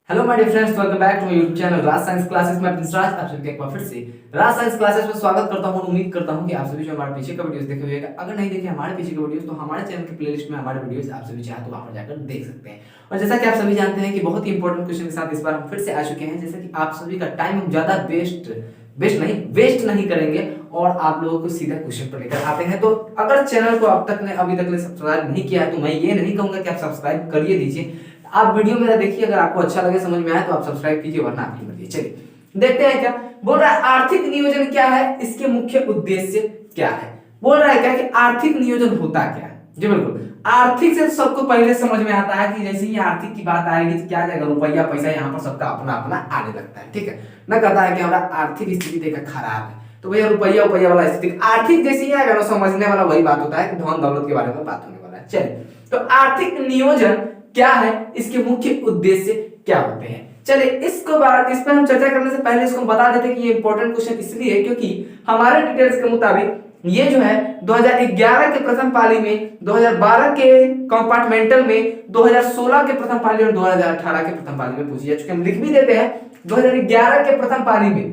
Hello my dear friends, welcome back to my YouTube channel Raj science classes में अपने राज आप सभी का एक बार फिर से राज साइंस क्लासेस में स्वागत करता हूं। उम्मीद करता हूं कि आप सभी जो हमारे पीछे का वीडियोस देखे हुए हैं, अगर नहीं देखे हमारे पीछे के वीडियोस तो हमारे चैनल की प्लेलिस्ट में हमारे वीडियोस आप सभी चाहे तो वहां पर जाकर देख सकते हैं। और जैसा कि आप सभी जानते हैं कि बहुत ही इंपॉर्टेंट क्वेश्चन के साथ इस बार हम फिर से आ चुके हैं। जैसा कि आप सभी का टाइम हम ज्यादा वेस्ट नहीं करेंगे और आप लोगों को सीधा क्वेश्चन पर लेकर आते हैं। तो अगर चैनल को अब तक ने अभी तक सब्सक्राइब नहीं किया है तो मैं ये नहीं कहूंगा कि आप सब्सक्राइब करिए दीजिए। आप वीडियो मेरा देखिए, अगर आपको अच्छा लगे समझ में आए तो आप सब्सक्राइब कीजिए, वरना आपकी मर्जी। चलिए देखते हैं क्या बोल रहा है। आर्थिक नियोजन क्या है, इसके मुख्य उद्देश्य क्या है। बोल रहा है क्या कि आर्थिक नियोजन होता क्या है। जी बिल्कुल, आर्थिक से सबको पहले समझ में आता है कि जैसे ही आर्थिक की बात आएगी तो क्या जाएगा, रुपया पैसा यहाँ पर सबका अपना अपना आने लगता है। ठीक है, न कहता है कि हमारा आर्थिक स्थिति देखा खराब है तो भैया रुपया वाला स्थिति आर्थिक जैसे ही आएगा ना, समझने वाला वही बात होता है कि धन दौलत के बारे में बात होने वाला है। चलिए, तो आर्थिक नियोजन क्या है, इसके मुख्य उद्देश्य क्या होते हैं। चलिए इस पर हम चर्चा करने से पहले इसको बता देते हैं कि ये इंपॉर्टेंट क्वेश्चन इसलिए है क्योंकि हमारे डिटेल्स के मुताबिक ये जो है 2011 के प्रथम पाली में, 2012 के कंपार्टमेंटल में, 2016 के प्रथम पाली और 2018 के प्रथम पाली में पूछी जा चुकी है। हम लिख भी देते हैं 2011 के प्रथम पाली में,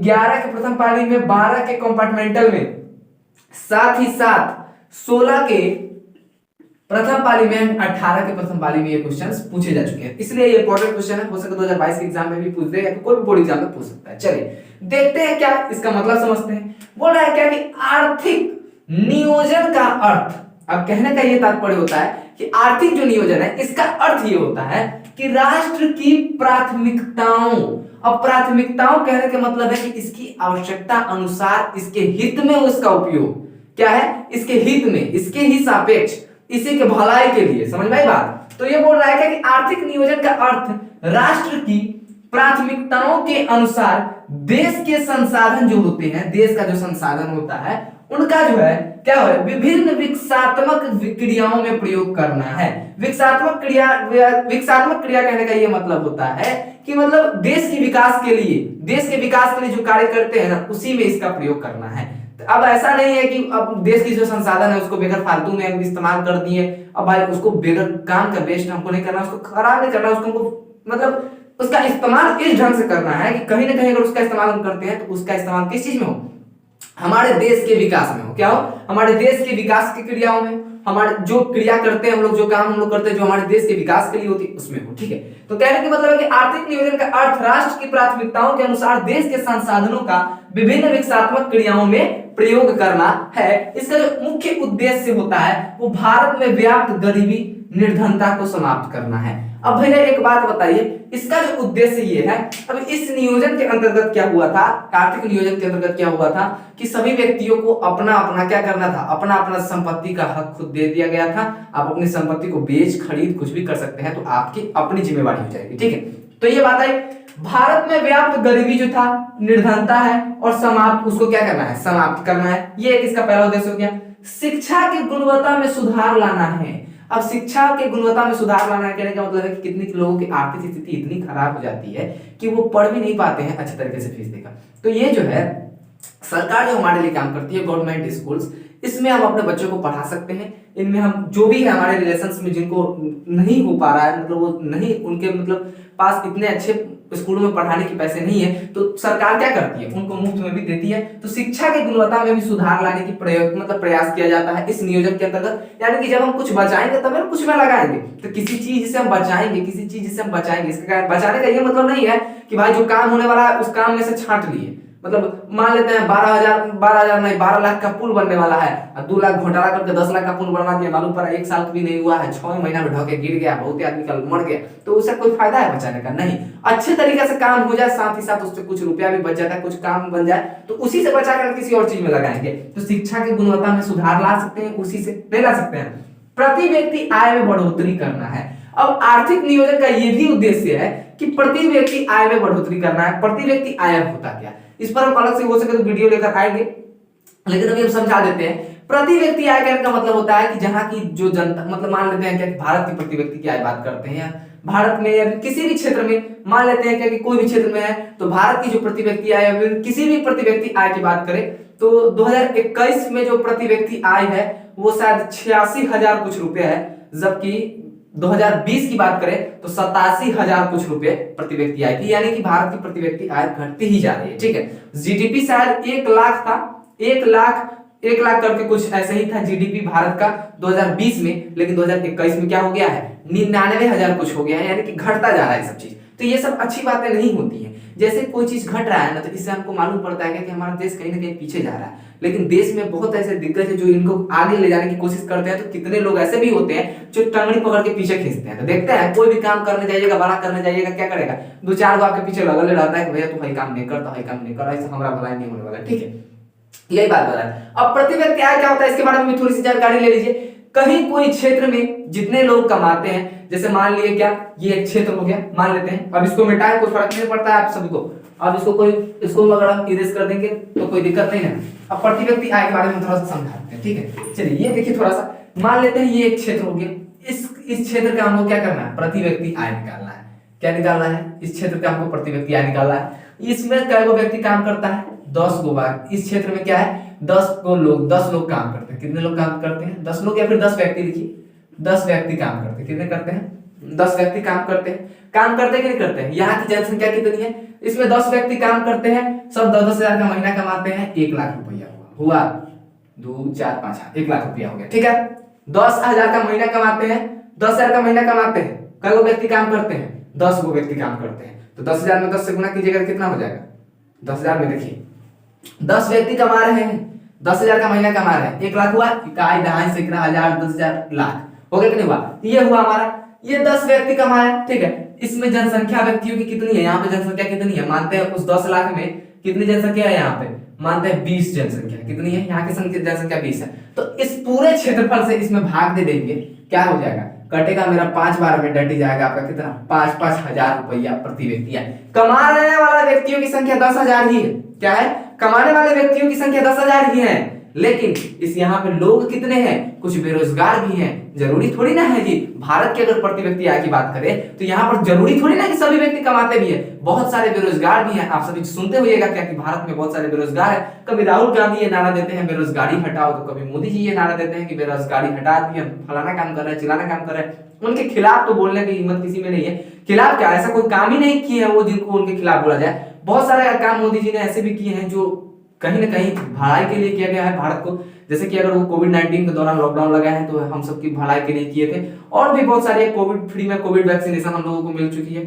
11 के प्रथम पाली में, 12 के कंपार्टमेंटल में, साथ ही साथ 16 के प्रथम पाली में, 18 के प्रथम पाली में ये क्वेश्चंस पूछे जा चुके हैं। इसलिए ये इंपॉर्टेंट क्वेश्चन है, हो सके 2022 के एग्जाम में भी पूछ दे या कोई भी बोर्ड एग्जाम में पूछ सकता है। चलिए देखते हैं क्या इसका मतलब समझते हैं। बोल रहा है क्या कि आर्थिक नियोजन का अर्थ, अब कहने का ये तात्पर्य होता है कि आर्थिक जो नियोजन है इसका अर्थ ये होता है कि राष्ट्र की प्राथमिकताओं, अब प्राथमिकताओं कहने का मतलब है कि इसकी आवश्यकता अनुसार इसके हित में उसका उपयोग क्या है, इसके हित में, इसके ही सापेक्ष, इसी के भलाई के लिए। समझ में आई बात। तो ये बोल रहा है कि आर्थिक नियोजन का अर्थ राष्ट्र की प्राथमिकताओं के अनुसार देश के संसाधन जो होते हैं, देश का जो संसाधन होता है उनका जो है क्या है, विभिन्न विकासात्मक क्रियाओं में प्रयोग करना है। विकासात्मक क्रिया कहने का ये मतलब होता है कि मतलब देश के विकास के लिए जो कार्य करते हैं ना, उसी में इसका प्रयोग करना है। अब ऐसा नहीं है कि अब देश की जो संसाधन है उसको बेगर फालतू में हम इस्तेमाल कर दिए, अब भाई उसको बेगर काम का वेस्ट हमको नहीं करना, उसको खराब नहीं करना, उसको मतलब उसका इस्तेमाल इस ढंग से करना है कि कहीं ना कहीं अगर उसका इस्तेमाल हम करते हैं तो उसका इस्तेमाल किस चीज में हो, हमारे देश के विकास में हो। क्या हो, हमारे देश के विकास की क्रियाओं में, हमारे जो क्रिया करते हैं हम लोग, जो काम हम लोग करते हैं जो हमारे देश के विकास के लिए होती है उसमें हो। ठीक है, तो कहने का मतलब है कि आर्थिक नियोजन का अर्थ राष्ट्र की प्राथमिकताओं के अनुसार देश के संसाधनों का विभिन्न विकासात्मक क्रियाओं में प्रयोग करना है। इसका जो मुख्य उद्देश्य होता है वो भारत में व्याप्त गरीबी निर्धनता को समाप्त करना है। अब भैया एक बात बताइए, इसका जो उद्देश्य ये है, अब इस नियोजन के अंतर्गत क्या हुआ था, आर्थिक नियोजन के अंतर्गत क्या हुआ था कि सभी व्यक्तियों को अपना अपना क्या करना था, अपना अपना संपत्ति का हक खुद दे दिया गया था। आप अपनी संपत्ति को बेच खरीद कुछ भी कर सकते हैं, तो आपकी अपनी जिम्मेवारी हो जाएगी। ठीक है, तो ये बात आई। भारत में व्याप्त गरीबी जो था, निर्धनता है और समाप्त, उसको क्या करना है, समाप्त करना है। ये एक इसका पहला उद्देश्य हो गया। शिक्षा की गुणवत्ता में सुधार लाना है। अब शिक्षा के गुणवत्ता में सुधार लाना है कहने का मतलब है कि कितने लोगों की आर्थिक स्थिति इतनी खराब हो जाती है कि वो पढ़ भी नहीं पाते हैं अच्छे तरीके से फीस देकर। तो ये जो है सरकार जो हमारे लिए काम करती है, गवर्नमेंट स्कूल्स, इसमें हम अपने बच्चों को पढ़ा सकते हैं। इनमें हम जो भी है हमारे रिलेशंस में जिनको नहीं हो पा रहा है, मतलब वो नहीं, उनके मतलब पास इतने अच्छे स्कूलों में पढ़ाने के पैसे नहीं है, तो सरकार क्या करती है, उनको मुफ्त में भी देती है। तो शिक्षा की गुणवत्ता में भी सुधार लाने की प्रयास किया जाता है इस नियोजन के अंतर्गत। यानी कि जब हम कुछ बचाएंगे तब हम कुछ में लगाएंगे, तो किसी चीज से हम बचाएंगे, किसी चीज से हम बचाएंगे। इसका बचाने का ये मतलब नहीं है कि भाई जो काम होने वाला है उस काम में से छांट लिए। मतलब मान लेते हैं 12,000 नहीं 12 लाख का पुल बनने वाला है और 2 लाख घोटाला करके 10 लाख का पुल बनवा दिया, मालूम पड़ा 1 साल भी नहीं हुआ है, 6 महीना में ढह के गिर गया, बहुत आदमी का मर गया, तो उससे कोई फायदा है बचाने का? नहीं। अच्छे तरीके से काम हो जाए, साथ ही साथ उससे कुछ रुपया भी बच जाता है, कुछ काम बन जाए, तो उसी से बचाकर किसी और चीज में लगाएंगे। तो शिक्षा की गुणवत्ता में सुधार ला सकते हैं, उसी से नहीं ला सकते हैं। प्रति व्यक्ति आय में बढ़ोतरी करना है। अब आर्थिक नियोजन का ये भी उद्देश्य है कि प्रति व्यक्ति आय में बढ़ोतरी करना है। प्रति व्यक्ति आय होता क्या, इस पर हम अलग से हो सके तो वीडियो लेकर आएंगे, लेकिन अभी हम समझा देते हैं। प्रति व्यक्ति आय कहने का मतलब होता है कि जहां की जो जनता, मतलब मान लेते हैं क्या कि भारत की प्रति व्यक्ति की आय बात करते हैं, भारत में या किसी भी क्षेत्र में मान लेते हैं क्या कि कोई भी क्षेत्र में है, तो भारत की जो प्रति व्यक्ति आय है, किसी भी प्रति व्यक्ति आय की बात करें तो 2021 में जो प्रति व्यक्ति आय है वो शायद 86,000 कुछ रुपए है, जबकि 2020 की बात करें तो 87,000 कुछ रुपए प्रति व्यक्ति आय थी, यानी कि भारत की प्रति व्यक्ति आय घटती ही जा रही है। ठीक है, जीडीपी शायद 1 लाख था, 1 लाख करके कुछ ऐसे ही था जीडीपी भारत का 2020 में, लेकिन 2021 में क्या हो गया है, 99,000 कुछ हो गया है, यानी कि घटता जा रहा है सब चीज। तो ये सब अच्छी बातें नहीं होती हैं। जैसे कोई चीज घट रहा है ना, तो इससे हमको मालूम पड़ता है कि हमारा देश कहीं ना कहीं पीछे जा रहा है, लेकिन देश में बहुत ऐसे दिग्गज है जो इनको आगे ले जाने की कोशिश करते हैं। तो कितने लोग ऐसे भी होते हैं जो टंगड़ी पकड़ के पीछे खींचते हैं। तो देखते हैं कोई भी काम करने जाइएगा, बड़ा करने जाइएगा, क्या करेगा, 2-4 गो आपके पीछे लगल रहता है कि भैया तू भाई काम नहीं करता, भाई काम नहीं कर रहा, इससे हमारा भलाई नहीं होने वाला। ठीक है, यही बात बता है। अब प्रति व्यक्ति आय क्या होता है, इसके बारे में थोड़ी सी जानकारी ले लीजिए। कहीं कोई क्षेत्र में जितने लोग कमाते हैं, जैसे मान लिए क्या ये एक क्षेत्र हो गया, मान लेते हैं, अब इसको मिटाए कोई फर्क नहीं पड़ता है आप सभी को। अब इसको अगर हम इरेज कर देंगे तो कोई दिक्कत नहीं है। अब प्रति व्यक्ति आय के बारे में थोड़ा सा समझाते हैं। ठीक है, चलिए ये देखिए थोड़ा सा, मान लेते हैं ये एक क्षेत्र हो गया, इस क्षेत्र का हमको क्या करना है, प्रति व्यक्ति आय निकालना है। क्या निकालना है, इस क्षेत्र का हमको प्रति व्यक्ति आय निकालना है। इसमें कई गो व्यक्ति काम करता है, 10 गो बार। इस क्षेत्र में क्या है, 10 लोग काम करते हैं। कितने लोग काम करते हैं, 10 लोग या फिर 10 व्यक्ति, लिखिए 10 व्यक्ति काम करते हैं। कितने करते हैं, 10 व्यक्ति काम करते हैं। काम करते कि नहीं करते हैं, यहाँ की जनसंख्या कितनी है, इसमें 10 व्यक्ति काम करते हैं, सब 10-10 हजार का महीना कमाते हैं, 1 लाख रुपया हुआ 2 4 5 1 लाख रुपया हो गया। ठीक है, 10,000 का महीना कमाते हैं, 10,000 का महीना कमाते हैं, कई गो व्यक्ति काम करते हैं, 10 गो व्यक्ति काम करते हैं। तो 10,000 में 10 से गुना कीजिएगा तो कितना हो जाएगा, 10,000 में देखिए 10 व्यक्ति कमा रहे हैं, 10,000 का महीना कमा रहे हैं, 1 लाख हुआ, इकाई दहाई सैकड़ा हजार 10,000 लाख हो गया कि नहीं हुआ। ये हुआ हमारा, ये 10 व्यक्ति कमाए। ठीक है, इसमें जनसंख्या व्यक्तियों की कितनी है, यहाँ पे जनसंख्या कितनी है, मानते हैं उस 10 लाख में कितनी जनसंख्या है, यहाँ पे मानते हैं 20 जनसंख्या कितनी है, यहाँ की जनसंख्या 20 है। तो इस पूरे क्षेत्रफल से इसमें भाग दे देंगे, क्या हो जाएगा, कटेगा मेरा 5 बार में डट जाएगा आपका कितना, 5-5 हजार रुपया प्रति व्यक्ति है। कमाने वाला व्यक्तियों की संख्या 10,000 ही है। क्या है, कमाने वाले व्यक्तियों की संख्या 10,000 ही है, लेकिन इस यहाँ पे लोग कितने हैं, कुछ बेरोजगार भी हैं। जरूरी थोड़ी ना है जी, भारत की अगर प्रति व्यक्ति आय की बात करें तो यहाँ पर जरूरी थोड़ी ना कि सभी व्यक्ति कमाते भी हैं, बहुत सारे बेरोजगार भी हैं। आप सभी सुनते होइएगा क्या कि भारत में बहुत सारे बेरोजगार है। कभी राहुल गांधी ये नारा देते हैं बेरोजगारी हटाओ, तो कभी मोदी जी ये नारा देते हैं कि बेरोजगारी हटा दी, हम फलाना काम कर रहे हैं, चिलाना काम कर रहे हैं। उनके खिलाफ तो बोलने की हिम्मत किसी में नहीं है। खिलाफ क्या, ऐसा कोई काम ही नहीं किए हैं वो जिनको उनके खिलाफ बोला जाए। बहुत सारे काम मोदी जी ने ऐसे भी किए हैं जो कहीं ना कहीं भलाई के लिए किया गया है भारत को। जैसे कि अगर वो कोविड-19 के दौरान लॉकडाउन लगा है तो हम सबकी भलाई के लिए किए थे। और भी बहुत सारे कोविड फ्री में कोविड वैक्सीनेशन हम लोगों को मिल चुकी है,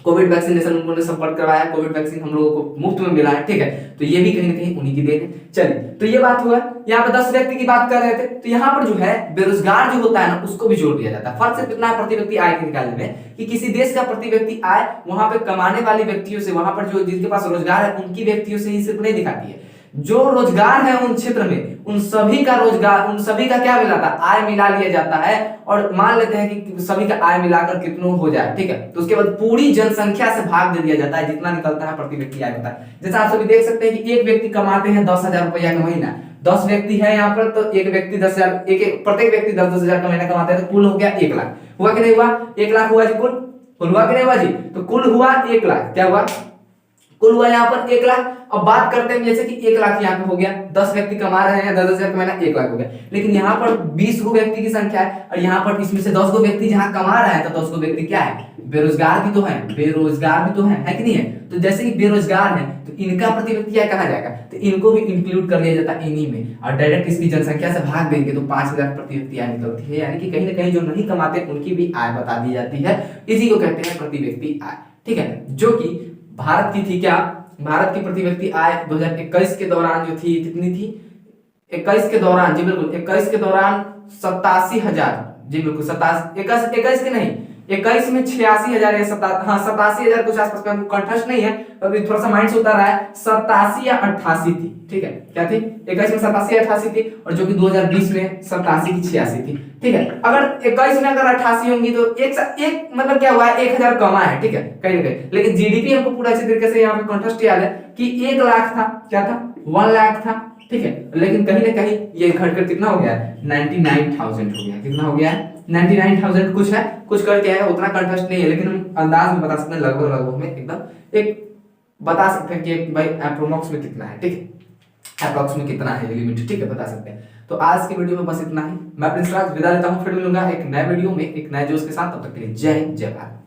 कोविड वैक्सीनेशन उन्होंने संपर्क करवाया, कोविड वैक्सीन हम लोगों को मुफ्त में मिला है। ठीक है, तो ये भी कहीं ना कहीं उन्हीं की देन है। चलिए, तो ये बात हुआ, यहाँ पे 10 व्यक्ति की बात कर रहे थे। तो यहाँ पर जो है बेरोजगार जो होता है ना, उसको भी जोड़ दिया जाता है। फर्क सिर्फ इतना है प्रति व्यक्ति आय के निकालने में कि किसी देश का प्रति व्यक्ति आय वहां पे कमाने वाले व्यक्तियों से, वहां पर जो जिनके पास रोजगार है उनकी व्यक्तियों से ही सिर्फ नहीं दिखाती है, जो रोजगार है उन क्षेत्र में उन सभी का रोजगार, उन सभी का क्या मिलाता है, आय मिला लिया जाता है। और मान लेते हैं कि सभी का आय मिलाकर कितना हो जाए। ठीक है, तो उसके बाद पूरी जनसंख्या से भाग दे दिया जाता है, जितना निकलता है प्रति व्यक्ति आय होता है। जैसे आप सभी देख सकते हैं कि एक व्यक्ति कमाते हैं 10,000 रुपया का महीना, 10 व्यक्ति है यहाँ पर, तो एक व्यक्ति 10,000, प्रत्येक व्यक्ति 10-10 हजार का महीना कमाते हैं, तो कुल हो गया 1 लाख। हुआ कि नहीं हुआ, 1 लाख हुआ जी, कुल हुआ कि नहीं हुआ जी, तो कुल हुआ 1 लाख। क्या हुआ, कुल हुआ यहाँ पर 1 लाख। अब बात करते हैं जैसे कि 1 लाख यहाँ पे हो गया, 10 व्यक्ति कमा रहे हैं, 10 हजार का महीना, 1 लाख हो गया। लेकिन यहाँ पर 20 गो व्यक्ति की संख्या है, और यहाँ पर इसमें से 10 गो व्यक्ति जहाँ कमा रहा है, तो 10 गो व्यक्ति क्या है, बेरोजगार भी तो है, बेरोजगार भी तो है कि नहीं है। तो जैसे कि बेरोजगार है तो इनका प्रति व्यक्ति आय कहा जाएगा, तो इनको भी इंक्लूड कर लिया जाता है इन्हीं में, और डायरेक्ट इसकी जनसंख्या से भाग देंगे तो 5,000 प्रति व्यक्ति आय निकलती है। यानी कि कहीं ना कहीं जो नहीं कमाते उनकी भी आय बता दी जाती है। इसी को कहते हैं प्रति व्यक्ति आय। ठीक है, जो कि भारत की थी, क्या भारत की प्रति व्यक्ति आय 2021 के दौरान जो थी कितनी थी, 21 के दौरान, जी बिल्कुल 21 के दौरान 87,000, जी बिल्कुल 21 के नहीं, 21 में 86,000 या 87,000 कुछ आसपास में, हमको कंठस्थ नहीं है, अभी थोड़ा सा माइंड से उतर रहा है, 87 या 88 थी। ठीक है, क्या थी, 21 में 87 या 88 थी, और जो कि 2020 में 87 की 86 थी। ठीक है, अगर 21 में अगर 88 होंगी तो एक मतलब क्या हुआ है, 1,000 कमा है। ठीक है, कहीं ना कहीं, लेकिन जीडीपी हमको पूरा अच्छी तरीके से यहाँ पे कंठस्थ याद है कि 1 लाख था, क्या था, 1 लाख था। ठीक है, लेकिन कहीं ना कहीं ये घटकर कितना हो गया, 99,000 हो गया। कितना हो गया है, 99,000 कुछ है, कुछ करके है, उतना कंठस्थ नहीं है, लेकिन हम अंदाज में बता सकते हैं, लगभग में एकदम एक बता सकते हैं कि भाई अप्रोक्स में कितना है। ठीक है, अप्रोक्स में कितना है लिमिट, ठीक है, बता सकते हैं। तो आज की वीडियो में बस इतना ही। मैं प्रिंस राज विदा लेता हूँ, फिर मिलूंगा एक नए वीडियो में एक नए जोश के साथ। तब तक के लिए जय हिंद, जय भारत।